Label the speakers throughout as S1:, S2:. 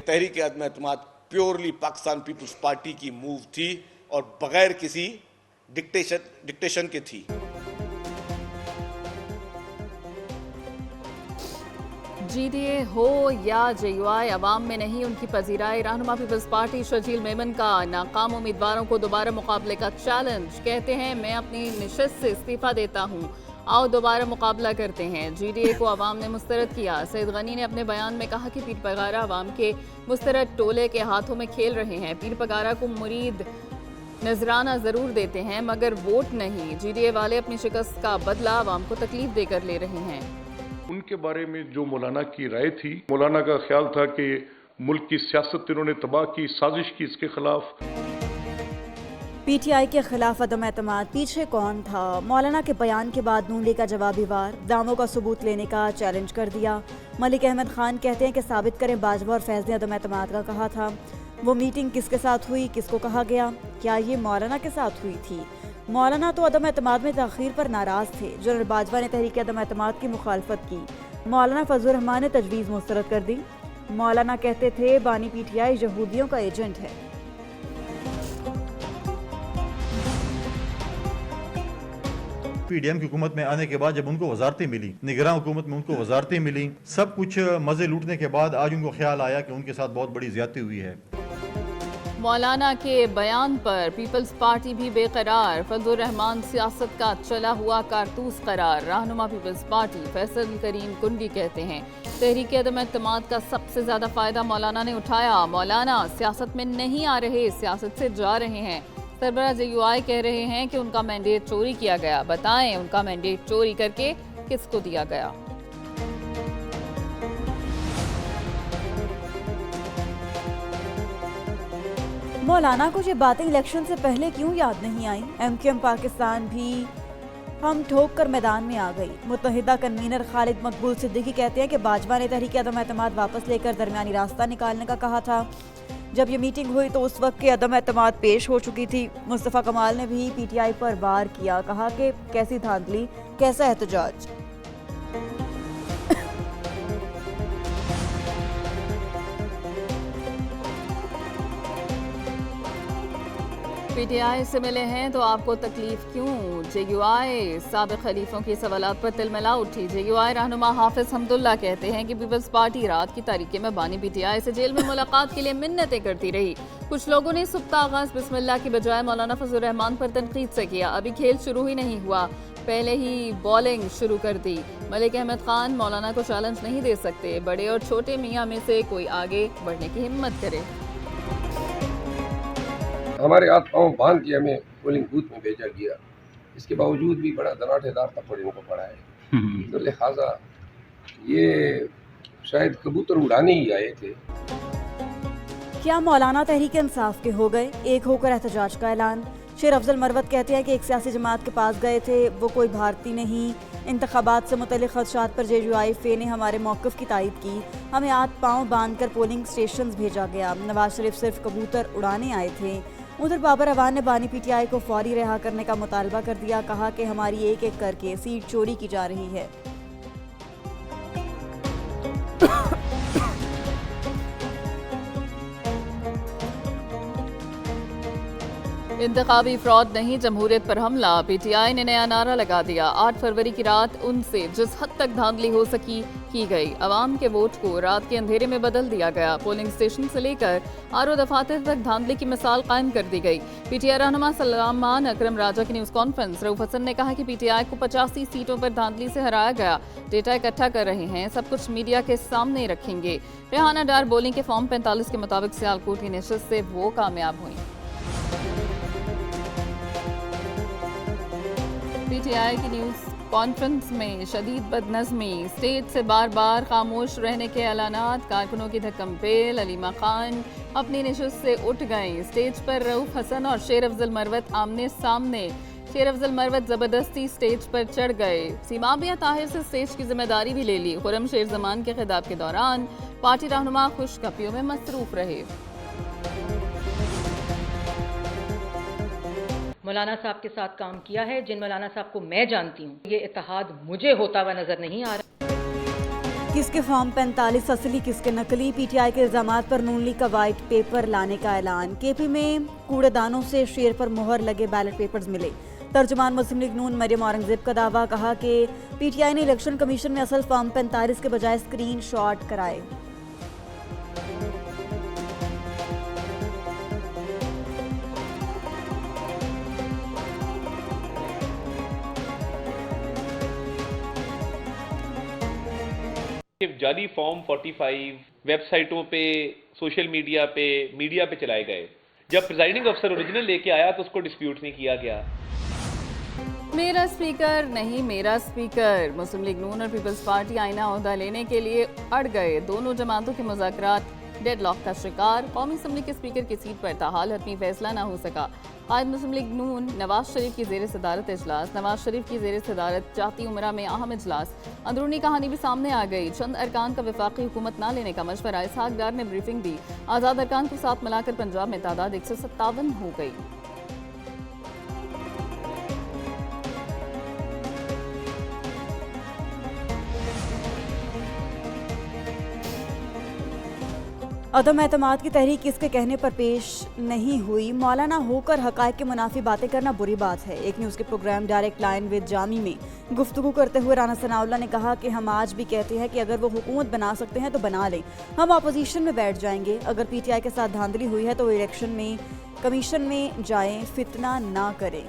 S1: तहरीक अदम एतमाद purely Pakistan peoples party की move थी और बगैर किसी डिक्टेशन के थी।
S2: GDA हो या JUI, अवाम में नहीं उनकी पजीराई। रहनुमा पीपल्स पार्टी शजील मेमन का नाकाम उम्मीदवारों को दोबारा मुकाबले का चैलेंज। कहते हैं मैं अपनी निशस्त से इस्तीफा देता हूँ, आओ दोबारा मुकाबला करते हैं। GDA को अवाम ने मुस्तरद किया। सईद गनी ने अपने बयान में कहा कि पीर पगारा अवाम के मुस्तरद टोले के हाथों में खेल रहे हैं। पीर पगारा को मुरीद नजराना जरूर देते हैं मगर वोट नहीं। GDA वाले अपनी शिकस्त का बदला अवाम को तकलीफ देकर ले रहे हैं।
S3: उनके बारे में जो मौलाना की राय थी, मौलाना का ख्याल था कि मुल्क की सियासत इन्होंने तबाह की, साजिश की इसके खिलाफ।
S4: PTI के खिलाफ अदम एतमाद पीछे कौन था? मौलाना के बयान के बाद नून लीग का जवाबी वार, दामों का सबूत लेने का चैलेंज कर दिया। मलिक अहमद खान कहते हैं कि साबित करें बाजवा और फैज़ ने अदम एतमाद का कहा था। वो मीटिंग किसके साथ हुई, किसको कहा गया? क्या ये मौलाना के साथ हुई थी? मौलाना तो अदम एतमाद में तख़ीर पर नाराज़ थे। जनरल बाजवा ने तहरीक अदम एतमाद की मुखालफत की। मौलाना फजलुर रहमान ने तजवीज़ मुस्तरद कर दी। मौलाना कहते थे बानी PTI यहूदियों का एजेंट है।
S5: PDM की हुकूमत में आने के बाद जब उनको वजारतें मिली, निगरान हुकूमत में उनको वजारतें मिली, सब कुछ मजे लूटने के बाद आज उनको ख्याल आया कि उनके साथ बहुत बड़ी ज्यादती हुई है।
S2: मौलाना के बयान पर पीपल्स पार्टी भी बेकरार। फजलुर रहमान सियासत का चला हुआ कारतूस करार। रहनुमा पीपल्स पार्टी फैसल करीम कुंडी कहते हैं तहरीक अदम एतमाद का सबसे ज्यादा फायदा मौलाना ने उठाया। मौलाना सियासत में नहीं आ रहे, सियासत से जा रहे हैं। सरबराह JUI कह रहे हैं कि उनका मैंडेट चोरी किया गया। बताएं उनका मैंडेट चोरी करके किसको दिया गया?
S4: मौलाना को ये बातें इलेक्शन से पहले क्यों याद नहीं आई? MQM पाकिस्तान भी हम ठोक कर मैदान में आ गई। मुत्तहिदा कन्वीनर खालिद मकबूल सिद्दीकी कहते हैं कि बाजवा ने तहरीक अदम एतमाद वापस लेकर दरमियानी रास्ता निकालने का कहा था। जब ये मीटिंग हुई तो उस वक्त के अदम एतमाद पेश हो चुकी थी। मुस्तफ़ा कमाल ने भी PTI पर वार किया, कहा कि कैसी धांधली, कैसा एहतजाज।
S2: PTI से मिले हैं तो आपको तकलीफ क्यों? JUI साबिक खलीफों के सवालात पर तिलमिला उठी। JUI रहनुमा हाफिज हमदुल्ला कहते हैं कि पीपल्स पार्टी रात की तारीकी में बानी PTI से जेल में मुलाकात के लिए मिन्नतें करती रही। कुछ लोगों ने सुबह आगाज बिस्मिल्लाह की बजाय मौलाना फजलुर रहमान पर तनकीद से किया। अभी खेल शुरू ही नहीं हुआ, पहले ही बॉलिंग शुरू कर दी। मलिक अहमद खान मौलाना को चैलेंज नहीं दे सकते, बड़े और छोटे मियाँ में से कोई आगे बढ़ने की हिम्मत करे।
S6: हमारे हाथ पाँव बांध के हमें पोलिंग बूथ में भेजा गया, इसके बावजूद भी बड़ा दनाटेदार थप्पड़ इनको पड़ा है। तो लिहाजा ये शायद कबूतर उड़ाने ही आए थे।
S4: क्या मौलाना तहरीक इंसाफ के हो गए? एक होकर एहतजाज का ऐलान। शेर अफजल मरवत कहते हैं कि एक सियासी जमात के पास गए थे, वो कोई भारतीय नहीं। इंतखाबात से मुतल्लिक़ खदशात पर JUI ने हमारे मौक़िफ़ की तायद की। हमें हाथ पाँव बांध कर पोलिंग स्टेशन भेजा गया। नवाज शरीफ सिर्फ कबूतर उड़ाने आए थे। उधर बाबर अवान ने बानी PTI को फौरी रिहा करने का मुतालबा कर दिया। कहा कि हमारी एक एक करके सीट चोरी की जा रही है।
S2: इंतखाबी फ्रॉड नहीं, जमहूरियत पर हमला। PTI ने नया नारा लगा दिया। 8 फरवरी की रात उनसे जिस हद तक धांधली हो सकी की गई। अवाम के वोट को रात के अंधेरे में बदल दिया गया। पोलिंग स्टेशन से लेकर RO दफातर तक धांधली की मिसाल कायम कर दी गई। PTI रहनुमा सलमान अकरम राजा की न्यूज़ कॉन्फ्रेंस। रऊफ हसन ने कहा कि PTI को 85 सीटों पर धांधली से हराया गया। डेटा इकट्ठा कर रहे हैं, सब कुछ मीडिया के सामने रखेंगे। रेहाना डार बोलिंग के फॉर्म 45 के मुताबिक सियालकोट की नशिस्त से वो कामयाब हुई। PTI की न्यूज़ कॉन्फ्रेंस में शदीद बदनज़मी, स्टेज से बार बार खामोश रहने के ऐलानात, कारकुनों की धक्कमपेल। अलीमा खान अपनी नशिस्त से उठ गए। स्टेज पर रऊफ हसन और शेर अफजल मरवत आमने सामने। शेर अफजल मरवत जबरदस्ती स्टेज पर चढ़ गए। सीमाबिया ताहिर से स्टेज की जिम्मेदारी भी ले ली। खुरम शेर जमान के खिताब के दौरान पार्टी रहनुमा खुशखपियों में मसरूफ रहे।
S7: मौलाना साहब के साथ काम किया है, जिन मौलाना साहब को मैं जानती हूँ, ये इत्तेहाद मुझे होता हुआ नजर नहीं आ रहा।
S4: किसके फॉर्म 45 असली किसके नकली, पीटीआई के इल्जामात पर नून लीग का वाइट पेपर लाने का ऐलान। केपी में कूड़ेदानों से शेर पर मोहर लगे बैलेट पेपर्स मिले। तर्जुमान मुस्लिम लीग नून मरियम औरंगजेब का दावा, कहा कि पीटीआई ने इलेक्शन कमीशन में असल फॉर्म 45 के बजाय स्क्रीन शॉट कराए।
S8: जाली फॉर्म 45 वेबसाइटों पे, सोशल मीडिया पे चलाए गए। जब प्रिजाइडिंग अफसर ओरिजिनल लेके आया तो उसको डिस्प्यूट नहीं किया गया।
S2: मेरा स्पीकर नहीं मेरा स्पीकर, मुस्लिम लीग नून और पीपल्स पार्टी आईना ओहदा लेने के लिए अड़ गए। दोनों जमातों के मुज़ाकरात डेडलॉक का शिकार। कौमी असम्बली के स्पीकर की सीट पर ताहाल हतमी फैसला न हो सका। आज मुस्लिम लीग नून नवाज शरीफ की ज़ेर सदारत इजलास। नवाज शरीफ की ज़ेर सदारत जाती उमरा में अहम इजलास। अंदरूनी कहानी भी सामने आ गई। चंद अरकान का वफाकी हुकूमत ना लेने का मशवरा। इसहाक डार ने ब्रीफिंग दी। आज़ाद अरकान को साथ मिलाकर पंजाब में तादाद 157 हो गई।
S4: अदम एतमाद की तहरीक किसके कहने पर पेश नहीं हुई। मौलाना होकर हकायक के मुनाफी बातें करना बुरी बात है। एक न्यूज़ के programme direct line with Jami में गुफ्तगू करते हुए राना सनाउल्लाह ने कहा कि हम आज भी कहते हैं कि अगर वो हुकूमत बना सकते हैं तो बना लें, हम अपोजिशन में बैठ जाएंगे। अगर पीटीआई के साथ धांधली हुई है तो वो इलेक्शन में कमीशन में जाएं, फितना ना करें।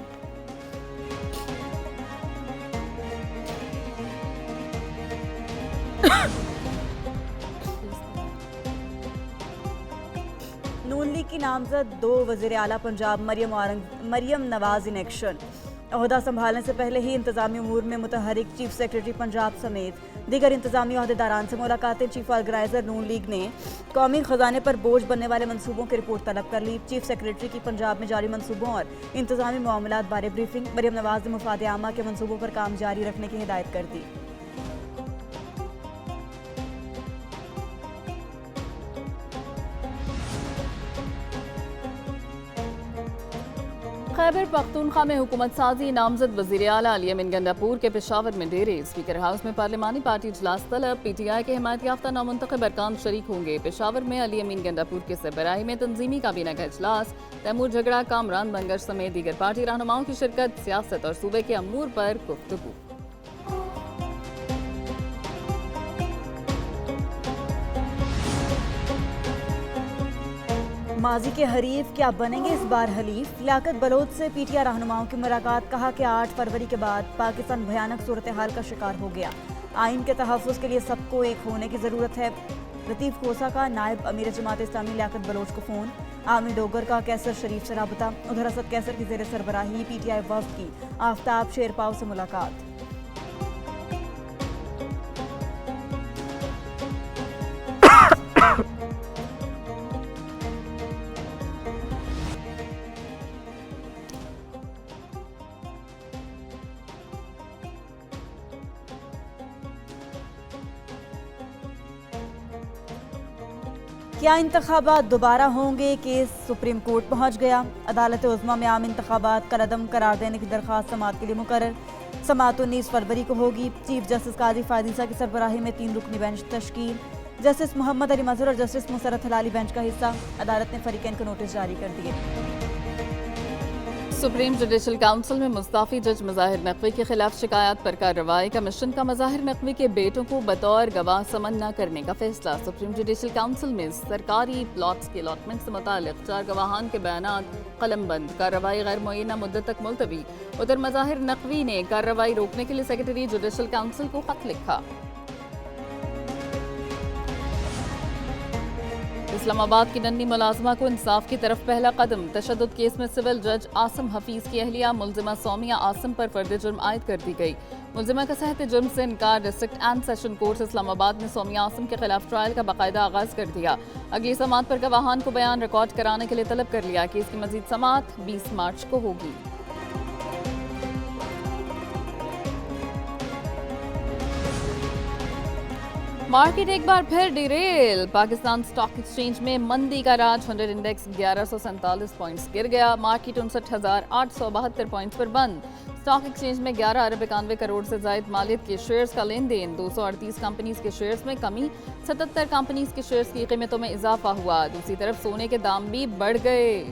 S4: नून लीग की नामजद 2 वज़ीर आला पंजाब मरियम नवाज इन एक्शन। ओहदा संभालने से पहले ही इंतजामी उमूर में मुतहरिक चीफ सेक्रेटरी पंजाब समेत दीगर इंतजामी अहदेदारान से मुलाकातें। चीफ ऑर्गेनाइजर नून लीग ने कौमी खजाने पर बोझ बनने वाले मनसूबों की रिपोर्ट तलब कर ली। चीफ सेक्रेटरी की पंजाब में जारी मनसूबों और इंतजामी मामलात बारे ब्रीफिंग। मरियम नवाज ने मुफाद आमा के मनसूबों पर काम जारी रखने की हिदायत कर दी।
S2: खैबर पख्तूनख्वा में हुकूमत साजी। नामजद वज़ीर आला अली अमीन गंडापुर के पेशावर में डेरे। स्पीकर हाउस में पार्लिमानी पार्टी इजलास तलब। पीटीआई के हिमायत याफ्ता नामुंतखब अरकान शरीक होंगे। पेशावर में अली अमीन गंडापुर के सरबराही में तंजीमी काबीना का इजलास। तैमूर झगड़ा, कामरान बंगर समेत दीगर पार्टी रहनुमाओं की शिरकत। सियासत और सूबे के अमूर पर गुफ्तगू।
S4: माजी के हरीफ क्या बनेंगे इस बार हलीफ। लियाकत बलोच से पीटीआई रहनुमाओं की मुलाकात। कहा कि 8 फरवरी के बाद पाकिस्तान भयानक सूरत हाल का शिकार हो गया। आइन के तहफ़्फ़ुज़ के लिए सबको एक होने की ज़रूरत है। लतीफ़ खोसा का नायब अमीर जमात इस्लामी लियाकत बलोच को फ़ोन। आमी डोगर का कैसर शरीफ से राबता। उधर असद कैसर की ज़ेर सरबराही पीटीआई वफ़द की आफ्ताब शेरपाव से मुलाकात। क्या इंतखाबात दोबारा होंगे? केस सुप्रीम कोर्ट पहुंच गया। अदालत उज़्मा में आम इंतखाबात कलअदम करार देने की दरख्वास्त समाअत के लिए मुकर्रर। समाअत 19 फरवरी को होगी। चीफ जस्टिस काजी फायदीसा की सरबराही में 3 रुकनी बेंच तश्कील। जस्टिस मोहम्मद अली मजहर और जस्टिस मुसरत हलाली बेंच का हिस्सा। अदालत ने फरीकैन को नोटिस जारी कर दिए।
S2: सुप्रीम जुडिशल काउंसिल में मुस्ताफी जज मज़ाहिर नकवी के खिलाफ शिकायत पर कार्रवाई। कमीशन का मज़ाहिर नकवी के बेटों को बतौर गवाह समन न करने का फैसला। सुप्रीम जुडिशल काउंसिल में सरकारी प्लॉट्स के अलॉटमेंट से मुताल्लिक़ 4 गवाहान के बयानात कलमबंद। कार्रवाई गैर मुअय्यना मुद्दत तक मुलतवी। उधर मज़ाहिर नकवी ने कार्रवाई रोकने के लिए सेक्रेटरी जुडिशल काउंसिल को खत लिखा। इस्लामाबाद की नन्ही मुलाजमा को इंसाफ की तरफ पहला कदम। तशद्दुद केस में सिविल जज आसिम हफीज की अहलिया मुलजिमा सौमिया आसिम पर फर्द जुर्म आयद कर दी गई। मुलजिमा का सहत जुर्म से इनकार। District and session court Islamabad ने सौमिया आसिम के खिलाफ ट्रायल का बाकायदा आगाज कर दिया। अगली समाअत पर गवाहान को बयान रिकॉर्ड कराने के लिए तलब कर लिया। केस की मजीद समाअत 20 मार्च को होगी। मार्केट एक बार फिर डिरेल। पाकिस्तान स्टॉक एक्सचेंज में मंदी का राज। 100 इंडेक्स 1147 पॉइंट्स गिर गया। मार्केट 59,872 पॉइंट्स पर बंद। स्टॉक एक्सचेंज में 11 अरब 91 करोड़ से जायद मालियत के शेयर्स का लेन देन। 238 कंपनीज के शेयर्स में कमी। 77 कंपनीज के शेयर्स की कीमतों में इजाफा हुआ। दूसरी तरफ सोने के दाम भी बढ़ गए।